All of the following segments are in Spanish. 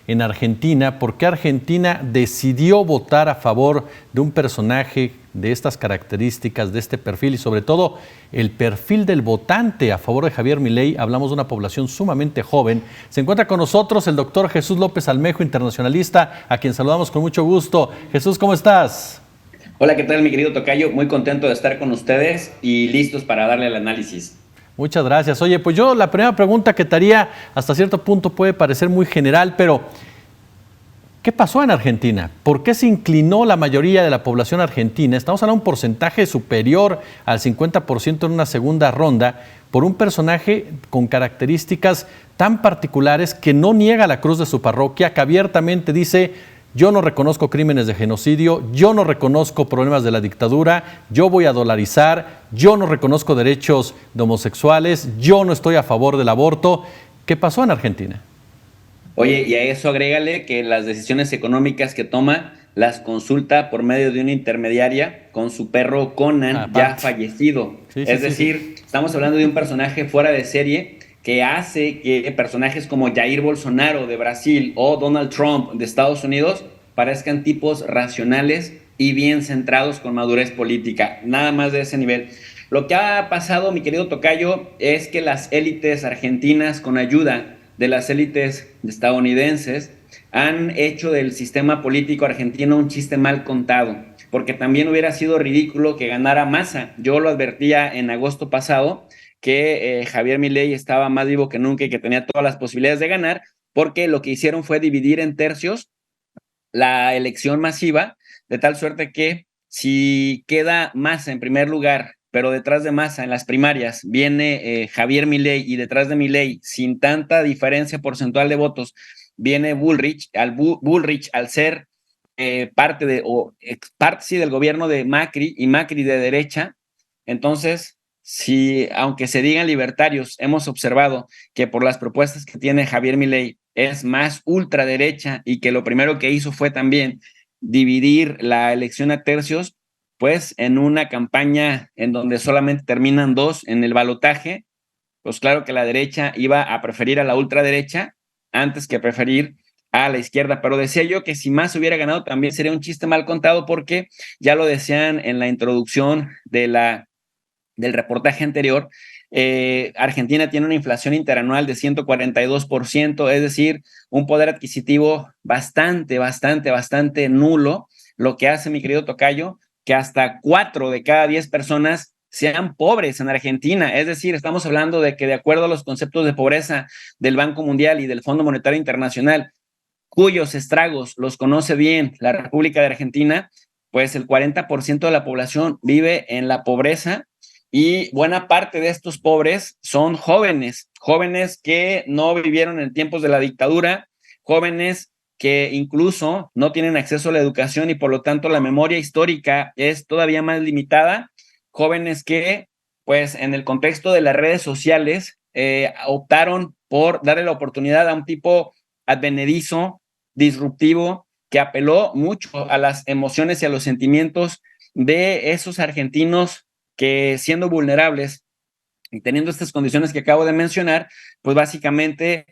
en Argentina. ¿Por qué Argentina decidió votar a favor de un personaje de estas características, de este perfil y sobre todo el perfil del votante a favor de Javier Milei? Hablamos de una población sumamente joven. Se encuentra con nosotros el doctor Jesús López Almejo, internacionalista, a quien saludamos con mucho gusto. Jesús, ¿cómo estás? Hola, ¿qué tal, mi querido tocayo? Muy contento de estar con ustedes y listos para darle el análisis. Muchas gracias. Oye, pues yo la primera pregunta que te haría hasta cierto punto puede parecer muy general, pero ¿qué pasó en Argentina? ¿Por qué se inclinó la mayoría de la población argentina? Estamos hablando de un porcentaje superior al 50% en una segunda ronda por un personaje con características tan particulares que no niega la cruz de su parroquia, que abiertamente dice: yo no reconozco crímenes de genocidio, yo no reconozco problemas de la dictadura, yo voy a dolarizar, yo no reconozco derechos de homosexuales, yo no estoy a favor del aborto. ¿Qué pasó en Argentina? Oye, y a eso agrégale que las decisiones económicas que toma las consulta por medio de una intermediaria con su perro Conan, ya Aparte. fallecido. Sí, sí, Es sí, sí. decir, estamos hablando de un personaje fuera de serie que hace que personajes como Jair Bolsonaro de Brasil o Donald Trump de Estados Unidos parezcan tipos racionales y bien centrados con madurez política. Nada más de ese nivel. Lo que ha pasado, mi querido tocayo, es que las élites argentinas, con ayuda de las élites estadounidenses, han hecho del sistema político argentino un chiste mal contado, porque también hubiera sido ridículo que ganara Massa. Yo lo advertía en agosto pasado, que Javier Milei estaba más vivo que nunca y que tenía todas las posibilidades de ganar, porque lo que hicieron fue dividir en tercios la elección masiva, de tal suerte que si queda Massa en primer lugar, pero detrás de Massa en las primarias viene Javier Milei, y detrás de Milei, sin tanta diferencia porcentual de votos, viene Bullrich. Bullrich, al ser parte parte sí, del gobierno de Macri, y Macri de derecha, entonces, si aunque se digan libertarios, hemos observado que por las propuestas que tiene Javier Milei es más ultraderecha, y que lo primero que hizo fue también dividir la elección a tercios, pues en una campaña en donde solamente terminan dos en el balotaje, pues claro que la derecha iba a preferir a la ultraderecha antes que preferir a la izquierda. Pero decía yo que si más hubiera ganado también sería un chiste mal contado, porque ya lo decían en la introducción del reportaje anterior. Argentina tiene una inflación interanual de 142%, es decir, un poder adquisitivo bastante nulo, lo que hace, mi querido tocayo, que hasta 4 de cada 10 personas sean pobres en Argentina. Es decir, estamos hablando de que, de acuerdo a los conceptos de pobreza del Banco Mundial y del Fondo Monetario Internacional, cuyos estragos los conoce bien la República de Argentina, pues el 40% de la población vive en la pobreza, y buena parte de estos pobres son jóvenes, jóvenes que no vivieron en tiempos de la dictadura, jóvenes que incluso no tienen acceso a la educación y por lo tanto la memoria histórica es todavía más limitada, jóvenes que, pues en el contexto de las redes sociales, optaron por darle la oportunidad a un tipo advenedizo, disruptivo, que apeló mucho a las emociones y a los sentimientos de esos argentinos que, siendo vulnerables y teniendo estas condiciones que acabo de mencionar, pues básicamente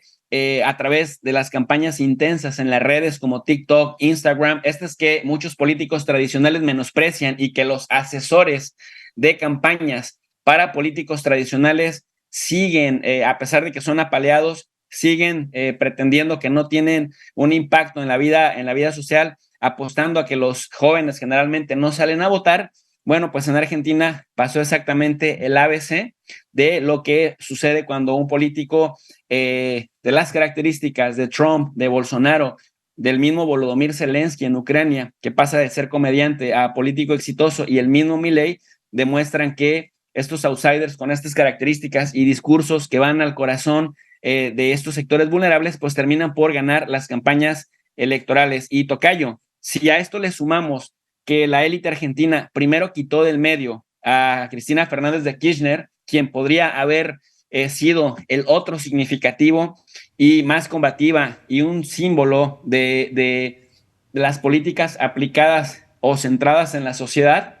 a través de las campañas intensas en las redes como TikTok, Instagram, estas que muchos políticos tradicionales menosprecian y que los asesores de campañas para políticos tradicionales siguen, a pesar de que son apaleados, siguen pretendiendo que no tienen un impacto en la vida social, apostando a que los jóvenes generalmente no salen a votar. Bueno, pues en Argentina pasó exactamente el ABC de lo que sucede cuando un político de las características de Trump, de Bolsonaro, del mismo Volodymyr Zelensky en Ucrania, que pasa de ser comediante a político exitoso, y el mismo Milei, demuestran que estos outsiders con estas características y discursos que van al corazón de estos sectores vulnerables, pues terminan por ganar las campañas electorales. Y tocayo, si a esto le sumamos que la élite argentina primero quitó del medio a Cristina Fernández de Kirchner, quien podría haber sido el otro significativo y más combativa y un símbolo de las políticas aplicadas o centradas en la sociedad,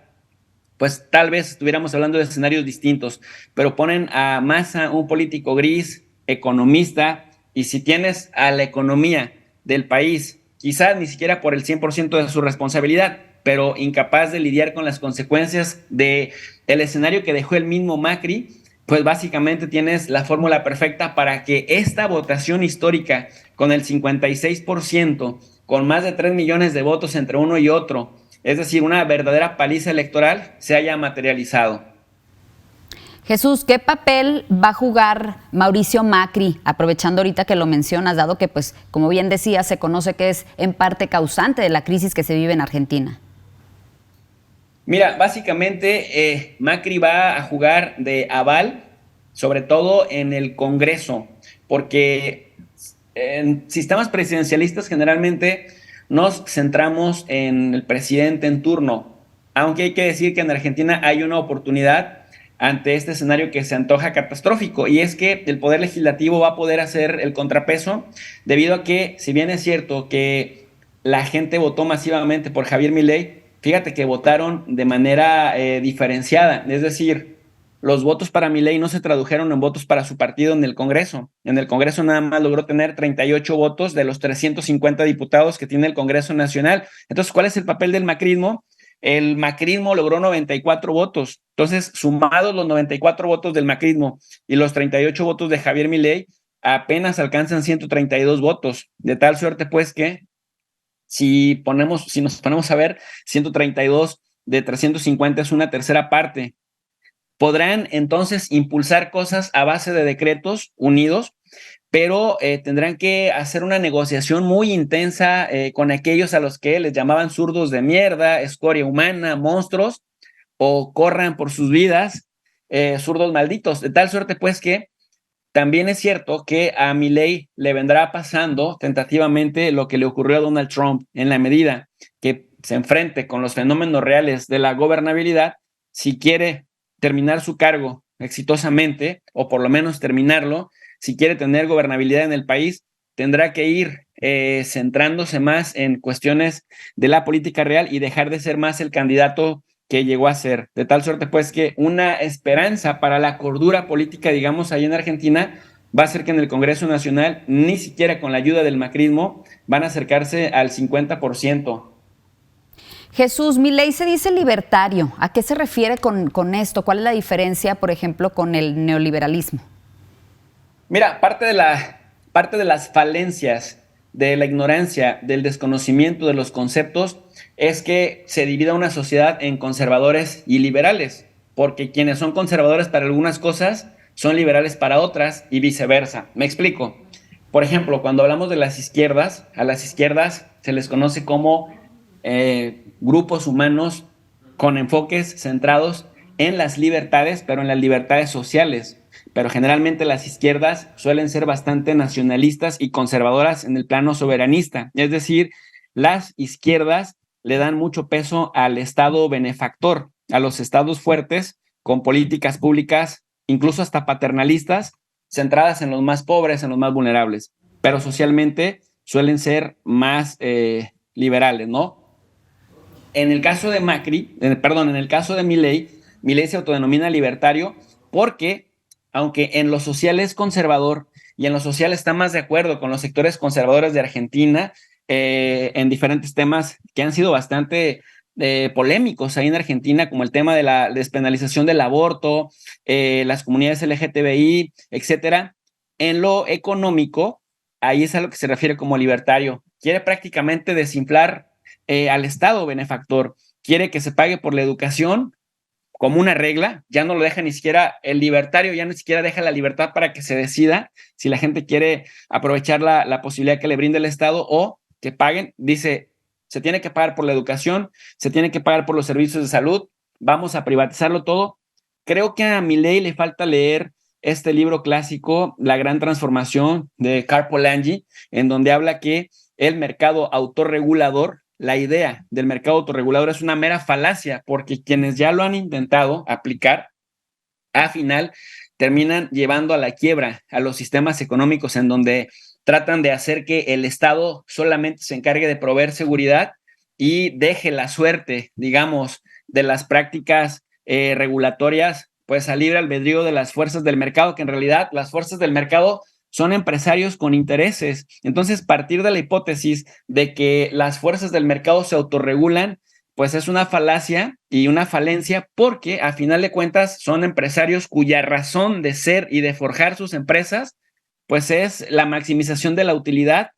pues tal vez estuviéramos hablando de escenarios distintos, pero ponen a Massa, un político gris, economista, y si tienes a la economía del país, quizás ni siquiera por el 100% de su responsabilidad, pero incapaz de lidiar con las consecuencias del escenario que dejó el mismo Macri, pues básicamente tienes la fórmula perfecta para que esta votación histórica con el 56%, con más de 3 millones de votos entre uno y otro, es decir, una verdadera paliza electoral, se haya materializado. Jesús, ¿qué papel va a jugar Mauricio Macri, aprovechando ahorita que lo mencionas, dado que, pues, como bien decía, se conoce que es en parte causante de la crisis que se vive en Argentina? Mira, básicamente Macri va a jugar de aval, sobre todo en el Congreso, porque en sistemas presidencialistas generalmente nos centramos en el presidente en turno, aunque hay que decir que en Argentina hay una oportunidad ante este escenario que se antoja catastrófico, y es que el Poder Legislativo va a poder hacer el contrapeso, debido a que, si bien es cierto que la gente votó masivamente por Javier Milei, fíjate que votaron de manera diferenciada, es decir, los votos para Milei no se tradujeron en votos para su partido en el Congreso. En el Congreso nada más logró tener 38 votos de los 350 diputados que tiene el Congreso Nacional. Entonces, ¿cuál es el papel del macrismo? El macrismo logró 94 votos. Entonces, sumados los 94 votos del macrismo y los 38 votos de Javier Milei, apenas alcanzan 132 votos. De tal suerte, pues, que si nos ponemos a ver, 132 de 350 es una tercera parte. Podrán entonces impulsar cosas a base de decretos unidos, pero tendrán que hacer una negociación muy intensa con aquellos a los que les llamaban zurdos de mierda, escoria humana, monstruos, o corran por sus vidas, zurdos malditos. De tal suerte, pues, que también es cierto que a Milei le vendrá pasando tentativamente lo que le ocurrió a Donald Trump, en la medida que se enfrente con los fenómenos reales de la gobernabilidad. Si quiere terminar su cargo exitosamente, o por lo menos terminarlo, si quiere tener gobernabilidad en el país, tendrá que ir centrándose más en cuestiones de la política real y dejar de ser más el candidato que llegó a ser. De tal suerte, pues, que una esperanza para la cordura política, digamos, ahí en Argentina, va a ser que en el Congreso Nacional, ni siquiera con la ayuda del macrismo, van a acercarse al 50%. Jesús, Milei se dice libertario. ¿A qué se refiere con esto? ¿Cuál es la diferencia, por ejemplo, con el neoliberalismo? Mira, parte de las falencias, de la ignorancia, del desconocimiento de los conceptos, es que se divida una sociedad en conservadores y liberales, porque quienes son conservadores para algunas cosas son liberales para otras, y viceversa. Me explico. Por ejemplo, cuando hablamos de las izquierdas, a las izquierdas se les conoce como grupos humanos con enfoques centrados en las libertades, pero en las libertades sociales. Pero generalmente las izquierdas suelen ser bastante nacionalistas y conservadoras en el plano soberanista. Es decir, las izquierdas le dan mucho peso al Estado benefactor, a los estados fuertes, con políticas públicas, incluso hasta paternalistas, centradas en los más pobres, en los más vulnerables. Pero socialmente suelen ser más liberales, ¿no? En el caso de en el caso de Milei, Milei se autodenomina libertario porque, aunque en lo social es conservador y en lo social está más de acuerdo con los sectores conservadores de Argentina, en diferentes temas que han sido bastante polémicos ahí en Argentina, como el tema de la despenalización del aborto, las comunidades LGTBI, etcétera. En lo económico, ahí es a lo que se refiere como libertario. Quiere prácticamente desinflar al Estado benefactor, quiere que se pague por la educación como una regla, ya no lo deja ni siquiera el libertario, ya ni siquiera deja la libertad para que se decida si la gente quiere aprovechar la posibilidad que le brinde el Estado o que paguen. Dice, se tiene que pagar por la educación, se tiene que pagar por los servicios de salud, vamos a privatizarlo todo. Creo que a Milei le falta leer este libro clásico, La Gran Transformación, de Carl Polanyi, en donde habla que el mercado autorregulador, la idea del mercado autorregulador, es una mera falacia, porque quienes ya lo han intentado aplicar, al final terminan llevando a la quiebra a los sistemas económicos, en donde tratan de hacer que el Estado solamente se encargue de proveer seguridad y deje la suerte, digamos, de las prácticas regulatorias, pues a libre albedrío de las fuerzas del mercado, que en realidad las fuerzas del mercado son empresarios con intereses. Entonces, partir de la hipótesis de que las fuerzas del mercado se autorregulan, pues es una falacia y una falencia, porque a final de cuentas son empresarios cuya razón de ser y de forjar sus empresas, pues es la maximización de la utilidad,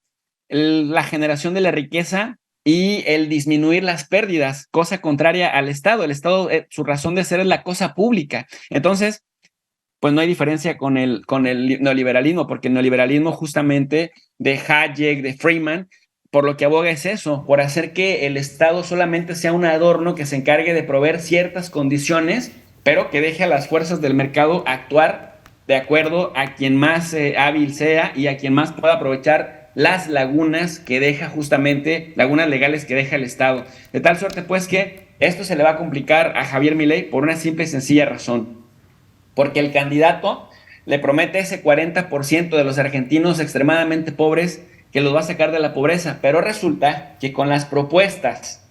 la generación de la riqueza y el disminuir las pérdidas, cosa contraria al Estado. El Estado, su razón de ser es la cosa pública. Entonces, pues no hay diferencia con el neoliberalismo, porque el neoliberalismo justamente de Hayek, de Friedman, por lo que aboga es eso, por hacer que el Estado solamente sea un adorno que se encargue de proveer ciertas condiciones, pero que deje a las fuerzas del mercado actuar de acuerdo a quien más hábil sea y a quien más pueda aprovechar las lagunas que deja justamente, lagunas legales que deja el Estado. De tal suerte pues que esto se le va a complicar a Javier Milei por una simple y sencilla razón, porque el candidato le promete ese 40% de los argentinos extremadamente pobres que los va a sacar de la pobreza, pero resulta que con las propuestas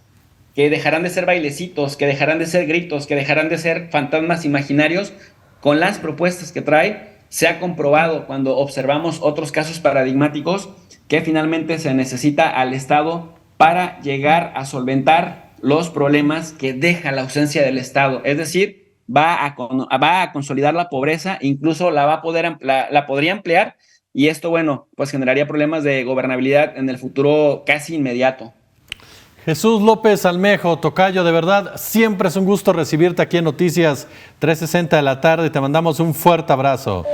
que dejarán de ser bailecitos, que dejarán de ser gritos, que dejarán de ser fantasmas imaginarios, con las propuestas que trae, se ha comprobado cuando observamos otros casos paradigmáticos que finalmente se necesita al Estado para llegar a solventar los problemas que deja la ausencia del Estado. Es decir, va a consolidar la pobreza, incluso la podría ampliar, y esto, bueno, pues generaría problemas de gobernabilidad en el futuro casi inmediato. Jesús López Almejo, tocayo, de verdad, siempre es un gusto recibirte aquí en Noticias 360 de la tarde. Te mandamos un fuerte abrazo.